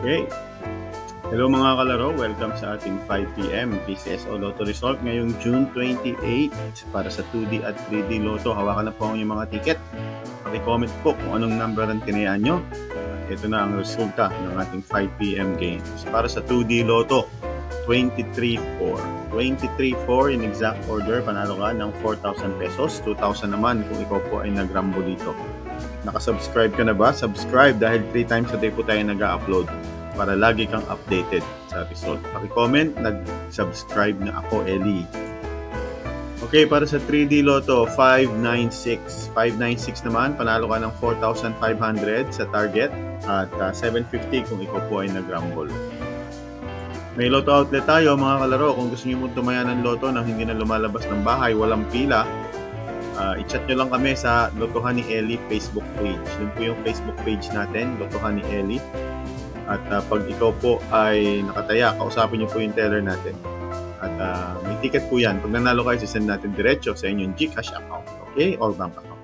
Okay. Hello mga kalaro, welcome sa ating 5pm PCSO Lotto Result ngayong June 28 para sa 2D at 3D Lotto. Hawakan na po ang inyong mga ticket. Paki-comment po kung anong number ang tinayaan nyo. At ito na ang resulta ng ating 5pm games. Para sa 2D Lotto, 23-4. 23-4 in exact order, panalo ka ng 4,000 pesos. 2,000 naman kung ikaw po ay nag-rambo dito. Nakasubscribe ka na ba? Subscribe dahil 3 times a day po tayo nag-upload para lagi kang updated sa result. Paki-comment, nag-subscribe na ako, Eli. Okay, para sa 3D Lotto, 596. 596 naman, panalo ka ng 4,500 sa target at 750 kung ikaw po ay nag-rumble. May Lotto outlet tayo mga kalaro. Kung gusto niyo mong tumaya ng Lotto nang hindi na lumalabas ng bahay, walang pila, i-chat nyo lang kami sa Lotohan ni Eli Facebook page. Yun po yung Facebook page natin, Lotohan ni Eli. At pag ikaw po ay nakataya, kausapin nyo po yung teller natin. At may ticket po yan. Pag nanalo kayo, sisend natin diretso sa inyong GCash account. Okay? Or bank account.